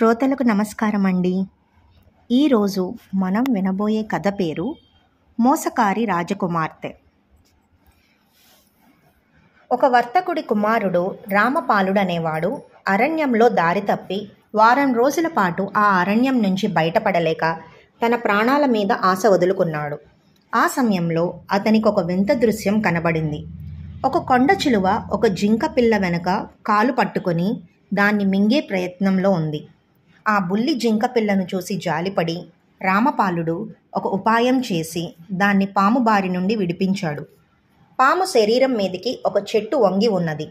శ్రోతలకు నమస్కారం అండి. ఈరోజు మనం వినబోయే కథ పేరు మోసకారి రాజకుమార్తె. ఒక వర్తకుడి కుమారుడు రామపాలుడు అనేవాడు అరణ్యంలో దారి తప్పి వారం రోజుల పాటు ఆ అరణ్యం నుంచి బయటపడలేక తన ప్రాణాల మీద ఆశ వదులుకున్నాడు. ఆ సమయంలో అతనికి ఒక వింత దృశ్యం కనబడింది. ఒక కొండ చిలువ ఒక జింక పిల్ల వెనుక కాలు పట్టుకొని దాన్ని మింగే ప్రయత్నంలో ఉంది. ఆ బుల్లి జింక పిల్లను చూసి జాలిపడి రామపాలుడు ఒక ఉపాయం చేసి దాన్ని పాము బారి నుండి విడిపించాడు. పాము శరీరం మీదికి ఒక చెట్టు వంగి ఉన్నది.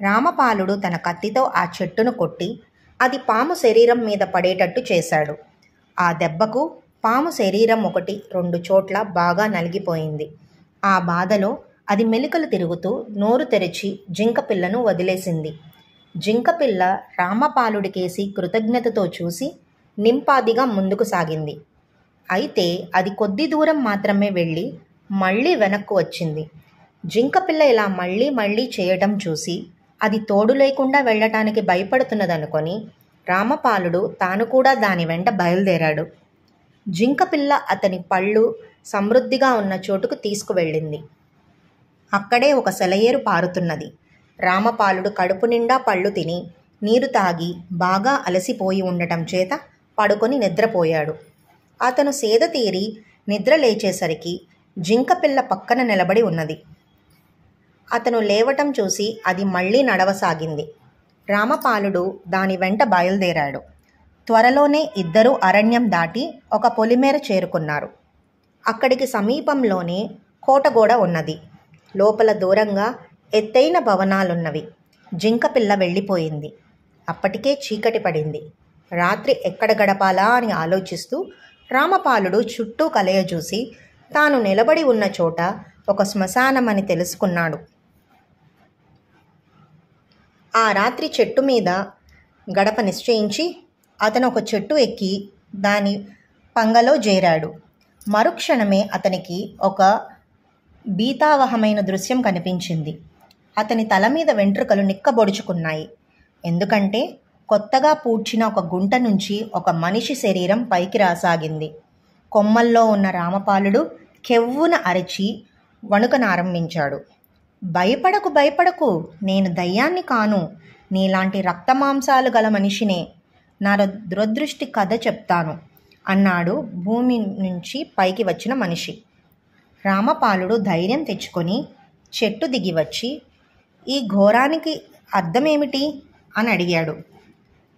రామపాలుడు తన కత్తితో ఆ చెట్టును కొట్టి అది పాము శరీరం మీద పడేటట్టు చేశాడు. ఆ దెబ్బకు పాము శరీరం 1-2 చోట్ల బాగా నలిగిపోయింది. ఆ బాధలో అది మెలికలు తిరుగుతూ నోరు తెరిచి జింక పిల్లను వదిలేసింది. జింకపిల్ల రామపాలుడికేసి కృతజ్ఞతతో చూసి నింపాదిగా ముందుకు సాగింది. అయితే అది కొద్ది దూరం మాత్రమే వెళ్ళి మళ్ళీ వెనక్కు వచ్చింది. జింకపిల్ల ఇలా మళ్ళీ చేయటం చూసి అది తోడు లేకుండా వెళ్ళటానికి భయపడుతున్నదనుకొని రామపాలుడు తాను కూడా దాని వెంట బయలుదేరాడు. జింకపిల్ల అతని పళ్ళు సమృద్ధిగా ఉన్న చోటుకు తీసుకువెళ్ళింది. అక్కడే ఒక సెలయేరు పారుతున్నది. రామపాలుడు కడుపు నిండా పళ్ళు తిని నీరు తాగి బాగా అలసిపోయి ఉండటం చేత పడుకొని నిద్రపోయాడు. అతను సేద తీరి నిద్ర లేచేసరికి జింకపిల్ల పక్కన నిలబడి ఉన్నది. అతను లేవటం చూసి అది మళ్ళీ నడవసాగింది. రామపాలుడు దాని వెంట బయలుదేరాడు. త్వరలోనే ఇద్దరూ అరణ్యం దాటి ఒక పొలిమేర చేరుకున్నారు. అక్కడికి సమీపంలోనే కోటగోడ ఉన్నది. లోపల దూరంగా ఎత్తైన భవనాలున్నవి. జింకపిల్ల వెళ్ళిపోయింది. అప్పటికే చీకటి పడింది. రాత్రి ఎక్కడ గడపాలా అని ఆలోచిస్తూ రామపాలుడు చుట్టూ కలయజూసి తాను నిలబడి ఉన్న చోట ఒక శ్మశానమని తెలుసుకున్నాడు. ఆ రాత్రి చెట్టు మీద గడప నిశ్చయించి అతను ఒక చెట్టు ఎక్కి దాని పంగలో చేరాడు. మరుక్షణమే అతనికి ఒక భీతావహమైన దృశ్యం కనిపించింది. అతని తల మీద వెంట్రుకలు నిక్కబొడుచుకున్నాయి. ఎందుకంటే కొత్తగా పూడ్చిన ఒక గుంట నుంచి ఒక మనిషి శరీరం పైకి రాసాగింది. కొమ్మల్లో ఉన్న రామపాలుడు కెవ్వున అరిచి వణుకనారంభించాడు. భయపడకు, నేను దయ్యాన్ని కాను, నీలాంటి రక్తమాంసాలు గల మనిషినే. నా దురదృష్టి కథ చెప్తాను అన్నాడు భూమి నుంచి పైకి వచ్చిన మనిషి. రామపాలుడు ధైర్యం తెచ్చుకొని చెట్టు దిగి వచ్చి ఈ ఘోరానికి అర్థమేమిటి అని అడిగాడు.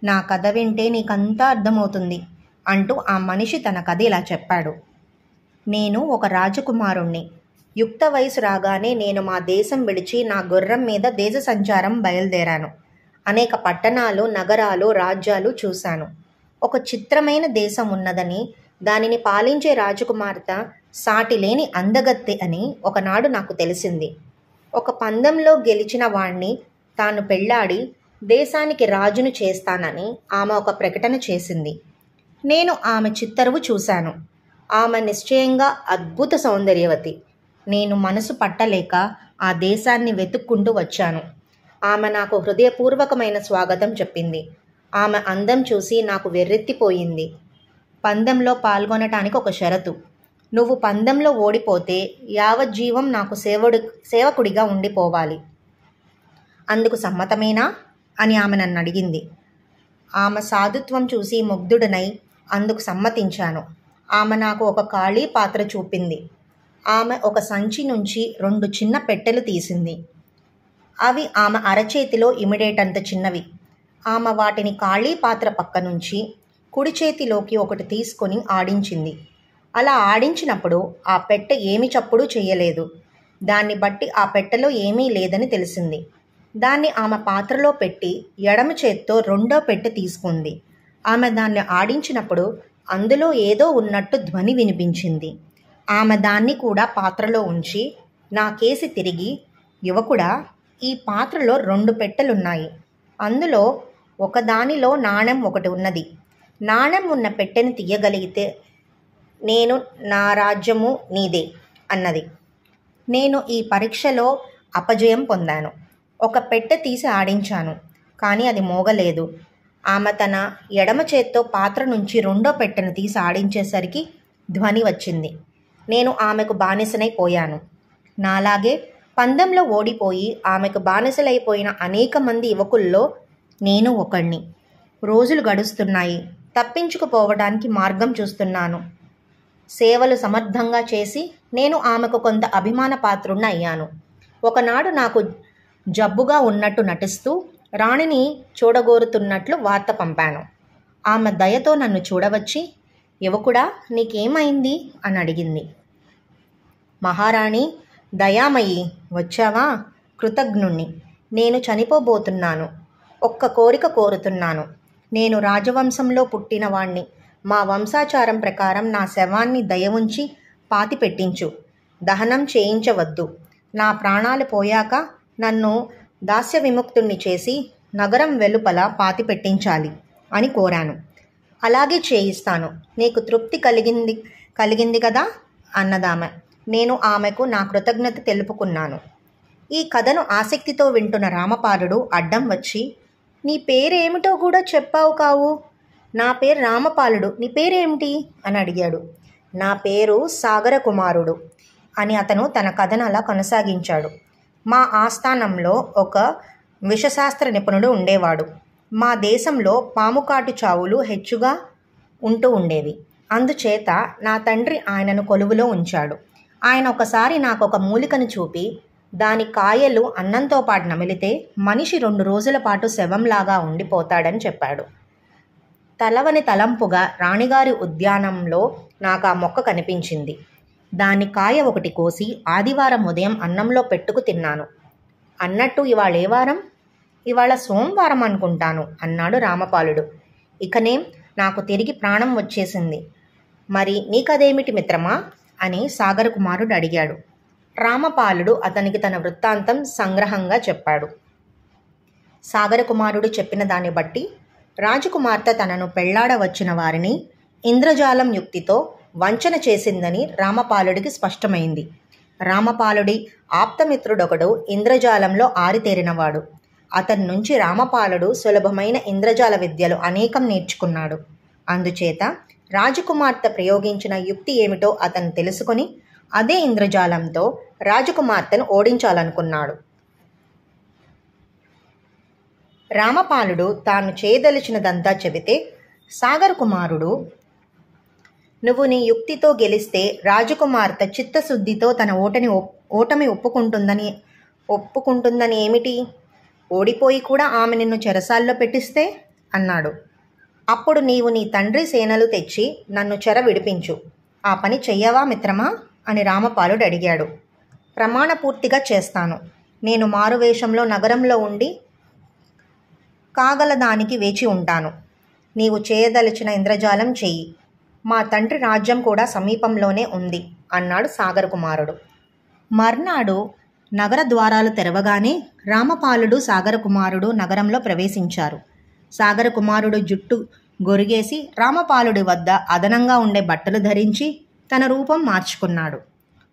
నా కథ వింటే నీకంతా అర్థమవుతుంది అంటూ ఆ మనిషి తన కథ ఇలా చెప్పాడు. నేను ఒక రాజకుమారుణ్ణి. యుక్త వయసు రాగానే నేను మా దేశం విడిచి నా గుర్రం మీద దేశ సంచారం బయలుదేరాను. అనేక పట్టణాలు, నగరాలు, రాజ్యాలు చూశాను. ఒక చిత్రమైన దేశం ఉన్నదని, దానిని పాలించే రాజకుమార్తె సాటిలేని అందగత్తె అని ఒకనాడు నాకు తెలిసింది. ఒక పందెంలో గెలిచిన వాణ్ణి తాను పెళ్లాడి దేశానికి రాజును చేస్తానని ఆమె ఒక ప్రకటన చేసింది. నేను ఆమె చిత్తరువు చూశాను. ఆమె నిశ్చయంగా అద్భుత సౌందర్యవతి. నేను మనసు పట్టలేక ఆ దేశాన్ని వెతుక్కుంటూ వచ్చాను. ఆమె నాకు హృదయపూర్వకమైన స్వాగతం చెప్పింది. ఆమె అందం చూసి నాకు వెర్రెత్తిపోయింది. పందెంలో పాల్గొనటానికి ఒక షరతు. నువ్వు పందెంలో ఓడిపోతే యావజ్జీవం నాకు సేవకుడిగా ఉండిపోవాలి. అందుకు సమ్మతమేనా అని ఆమె నన్ను అడిగింది. ఆమె సాధుత్వం చూసి ముగ్ధుడనై అందుకు సమ్మతించాను. ఆమె నాకు ఒక ఖాళీ పాత్ర చూపింది. ఆమె ఒక సంచి నుంచి 2 చిన్న పెట్టెలు తీసింది. అవి ఆమె అరచేతిలో ఇమిడేటంత చిన్నవి. ఆమె వాటిని ఖాళీ పాత్ర పక్క నుంచి కుడి చేతిలోకి ఒకటి తీసుకొని ఆడించింది. అలా ఆడించినప్పుడు ఆ పెట్టె ఏమి చప్పుడు చేయలేదు. దాన్ని బట్టి ఆ పెట్టెలో ఏమీ లేదని తెలిసింది. దాన్ని ఆమె పాత్రలో పెట్టి ఎడమ చేత్తో 2వ పెట్టె తీసుకుంది. ఆమె దాన్ని ఆడించినప్పుడు అందులో ఏదో ఉన్నట్టు ధ్వని వినిపించింది. ఆమె దాన్ని కూడా పాత్రలో ఉంచి నా కేసి తిరిగి, యువకుడా, ఈ పాత్రలో 2 పెట్టెలున్నాయి. అందులో ఒకదానిలో నాణెం ఒకటి ఉన్నది. నాణెం ఉన్న పెట్టెని తీయగలిగితే నేను, నా రాజ్యము నీదే అన్నది. నేను ఈ పరీక్షలో అపజయం పొందాను. ఒక పెట్టె తీసి ఆడించాను, కానీ అది మోగలేదు. ఆమె తన ఎడమ చేత్తో పాత్ర నుంచి రెండో పెట్టెను తీసి ఆడించేసరికి ధ్వని వచ్చింది. నేను ఆమెకు బానిసనైపోయాను. నాలాగే పందెంలో ఓడిపోయి ఆమెకు బానిసలైపోయిన అనేక మంది యువకుల్లో నేను ఒకణ్ణి. రోజులు గడుస్తున్నాయి. తప్పించుకుపోవడానికి మార్గం చూస్తున్నాను. సేవలు సమర్థంగా చేసి నేను ఆమెకు కొంత అభిమాన పాత్రుణ్ణి అయ్యాను. ఒకనాడు నాకు జబ్బుగా ఉన్నట్టు నటిస్తూ రాణిని చూడగోరుతున్నట్లు వార్త పంపాను. ఆమె దయతో నన్ను చూడవచ్చి, యువకుడా, నీకేమైంది అని అడిగింది. మహారాణి, దయామయి, వచ్చావా? కృతజ్ఞుణ్ణి. నేను చనిపోబోతున్నాను. ఒక్క కోరిక కోరుతున్నాను. నేను రాజవంశంలో పుట్టినవాణ్ణి. మా వంశాచారం ప్రకారం నా శవాన్ని దయ ఉంచి పాతి పెట్టించు. దహనం చేయించవద్దు. నా ప్రాణాలు పోయాక నన్ను దాస్య విముక్తుణ్ణి చేసి నగరం వెలుపల పాతి పెట్టించాలి అని కోరాను. అలాగే చేయిస్తాను. నీకు తృప్తి కలిగింది కదా అన్నదామె. నేను ఆమెకు నా కృతజ్ఞత తెలుపుకున్నాను. ఈ కథను ఆసక్తితో వింటున్న రామపాలుడు అడ్డం వచ్చి, నీ పేరేమిటో కూడా చెప్పావు కావు. నా పేరు రామపాలుడు. నీ పేరేమిటి అని అడిగాడు. నా పేరు సాగర కుమారుడు అని అతను తన కథను అలా కొనసాగించాడు. మా ఆస్థానంలో ఒక విషశాస్త్ర నిపుణుడు ఉండేవాడు. మా దేశంలో పాముకాటు చావులు హెచ్చుగా ఉంటూ ఉండేవి. అందుచేత నా తండ్రి ఆయనను కొలువులో ఉంచాడు. ఆయన ఒకసారి నాకు ఒక మూలికను చూపి, దాని కాయలు అన్నంతో పాటు నమిలితే మనిషి 2 రోజుల పాటు శవంలాగా ఉండిపోతాడని చెప్పాడు. తలవని తలంపుగా రాణిగారి ఉద్యానంలో నాకు ఆ మొక్క కనిపించింది. దాని కాయ ఒకటి కోసి ఆదివారం ఉదయం అన్నంలో పెట్టుకు తిన్నాను. అన్నట్టు ఇవాళ ఏ వారం? ఇవాళ సోమవారం అనుకుంటాను అన్నాడు రామపాలుడు. ఇకనేం, నాకు తిరిగి ప్రాణం వచ్చేసింది. మరి నీకదేమిటి మిత్రమా అని సాగర కుమారుడు అడిగాడు. రామపాలుడు అతనికి తన వృత్తాంతం సంగ్రహంగా చెప్పాడు. సాగర కుమారుడు చెప్పిన దాన్ని బట్టి రాజకుమార్తె తనను పెళ్లాడ వచ్చిన వారిని ఇంద్రజాలం యుక్తితో వంచన చేసిందని రామపాలుడికి స్పష్టమైంది. రామపాలుడి ఆప్తమిత్రుడొకడు ఇంద్రజాలంలో ఆరితేరినవాడు. అతని నుంచి రామపాలుడు సులభమైన ఇంద్రజాల విద్యలు అనేకం నేర్చుకున్నాడు. అందుచేత రాజకుమార్తె ప్రయోగించిన యుక్తి ఏమిటో అతను తెలుసుకొని అదే ఇంద్రజాలంతో రాజకుమార్తెను ఓడించాలనుకున్నాడు. రామపాలుడు తాను చేయదలిచినదంతా చెబితే సాగర కుమారుడు, నువ్వు నీ యుక్తితో గెలిస్తే రాజకుమార్తె చిత్తశుద్ధితో తన ఓటమి ఒప్పుకుంటుందని ఏమిటి? ఓడిపోయి కూడా ఆమె నిన్ను చెరసాల్లో పెట్టిస్తే అన్నాడు. అప్పుడు నీవు నీ తండ్రి సేనలు తెచ్చి నన్ను చెర విడిపించు. ఆ పని చెయ్యవా మిత్రమా అని రామపాలుడు అడిగాడు. ప్రమాణపూర్తిగా చేస్తాను. నేను మారువేషంలో నగరంలో ఉండి కాగలదానికి వేచి ఉంటాను. నీవు చేయదలిచిన ఇంద్రజాలం చెయ్యి. మా తండ్రి రాజ్యం కూడా సమీపంలోనే ఉంది అన్నాడు సాగర కుమారుడు. మర్నాడు నగర ద్వారాలు తెరవగానే రామపాలుడు సాగర కుమారుడు నగరంలో ప్రవేశించారు. సాగర కుమారుడు జుట్టు గొరిగేసి రామపాలుడి వద్ద అదనంగా ఉండే బట్టలు ధరించి తన రూపం మార్చుకున్నాడు.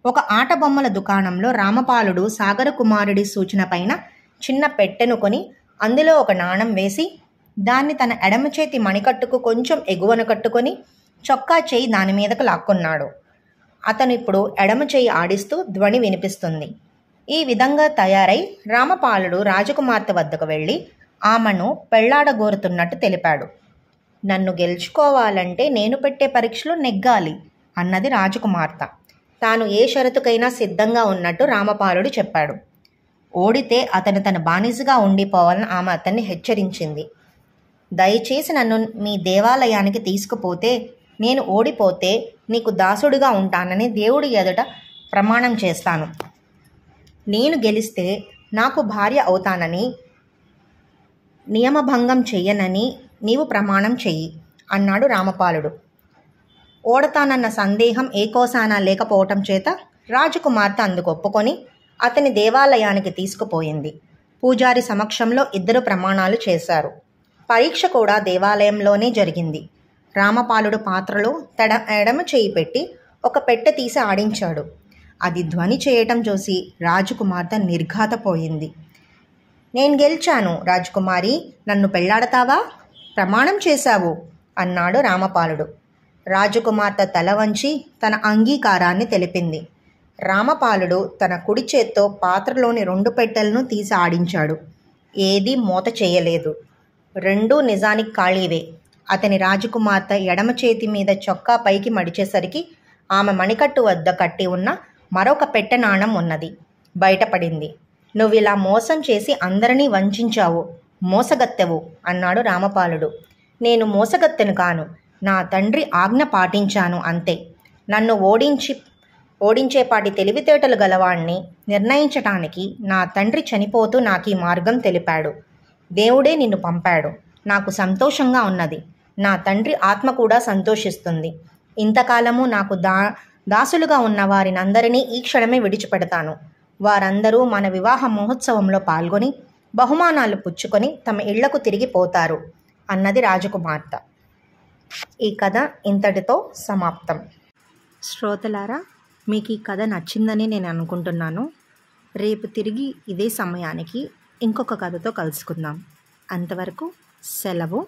ఒక ఆట బొమ్మల దుకాణంలో రామపాలుడు సాగర కుమారుడి సూచన పైన చిన్న పెట్టెను కొని అందులో ఒక నాణం వేసి దాన్ని తన ఎడమ చేతి మణికట్టుకు కొంచెం ఎగువన కట్టుకొని చొక్కా చేయి దాని మీదకు లాక్కున్నాడు. అతను ఇప్పుడు ఎడమ చేయి ఆడిస్తూ ధ్వని వినిపిస్తుంది. ఈ విధంగా తయారై రామపాలుడు రాజకుమార్తె వద్దకు వెళ్ళి ఆమెను పెళ్లాడగోరుతున్నట్టు తెలిపాడు. నన్ను గెలుచుకోవాలంటే నేను పెట్టే పరీక్షలో నెగ్గాలి అన్నది రాజకుమార్తె. తాను ఏ షరతుకైనా సిద్ధంగా ఉన్నట్టు రామపాలుడు చెప్పాడు. ఓడితే అతను తన బానిసగా ఉండిపోవాలని ఆమె అతన్ని హెచ్చరించింది. దయచేసి నన్ను మీ దేవాలయానికి తీసుకుపోతే నేను ఓడిపోతే నీకు దాసుడిగా ఉంటానని దేవుడి ఎదుట ప్రమాణం చేస్తాను. నేను గెలిస్తే నాకు భార్య అవుతానని, నియమభంగం చెయ్యనని నీవు ప్రమాణం చెయ్యి అన్నాడు రామపాలుడు. ఓడతానన్న సందేహం ఏకోసానా లేకపోవటం చేత రాజకుమార్తె అందుకు ఒప్పుకొని అతని దేవాలయానికి తీసుకుపోయింది. పూజారి సమక్షంలో ఇద్దరు ప్రమాణాలు చేశారు. పరీక్ష కూడా దేవాలయంలోనే జరిగింది. రామపాలుడు పాత్రలో ఎడమ చేయి పెట్టి ఒక పెట్టె తీసి ఆడించాడు. అది ధ్వని చేయటం చూసి రాజకుమార్తె నిర్ఘాతపోయింది. నేను గెలిచాను రాజకుమారి, నన్ను పెళ్లాడతావా ప్రమాణం చేశావు అన్నాడు రామపాలుడు. రాజకుమార్తె తల వంచి తన అంగీకారాన్ని తెలిపింది. రామపాలుడు తన కుడి చేత్తో పాత్రలోని 2 పెట్టెలను తీసి ఆడించాడు. ఏదీ మూత చేయలేదు. రెండూ నిజానికి ఖాళీవే. అతని రాజకుమార్తె ఎడమ చేతి మీద చొక్కా పైకి మడిచేసరికి ఆమె మణికట్టు వద్ద కట్టి ఉన్న మరొక పెట్టె నాణం ఉన్నది. బయటపడింది. నువ్విలా మోసం చేసి అందరినీ వంచావు, మోసగత్తెవు అన్నాడు రామపాలుడు. నేను మోసగత్తెను కాను, నా తండ్రి ఆజ్ఞ పాటించాను అంతే. నన్ను ఓడించేపాటి తెలివితేటలు గలవాణ్ణి నిర్ణయించటానికి నా తండ్రి చనిపోతూ నాకు ఈ మార్గం తెలిపాడు. దేవుడే నిన్ను పంపాడు. నాకు సంతోషంగా ఉన్నది. నా తండ్రి ఆత్మ కూడా సంతోషిస్తుంది. ఇంతకాలము నాకు దాసులుగా ఉన్న వారినందరినీ ఈ క్షణమే విడిచిపెడతాను. వారందరూ మన వివాహ మహోత్సవంలో పాల్గొని బహుమానాలు పుచ్చుకొని తమ ఇళ్లకు తిరిగి పోతారు అన్నది రాజకుమార్తె. ఈ కథ ఇంతటితో సమాప్తం. శ్రోతలారా, మీకు ఈ కథ నచ్చిందని నేను అనుకుంటున్నాను. రేపు తిరిగి ఇదే సమయానికి ఇంకొక కథతో కలుసుకుందాం. అంతవరకు సెలవు.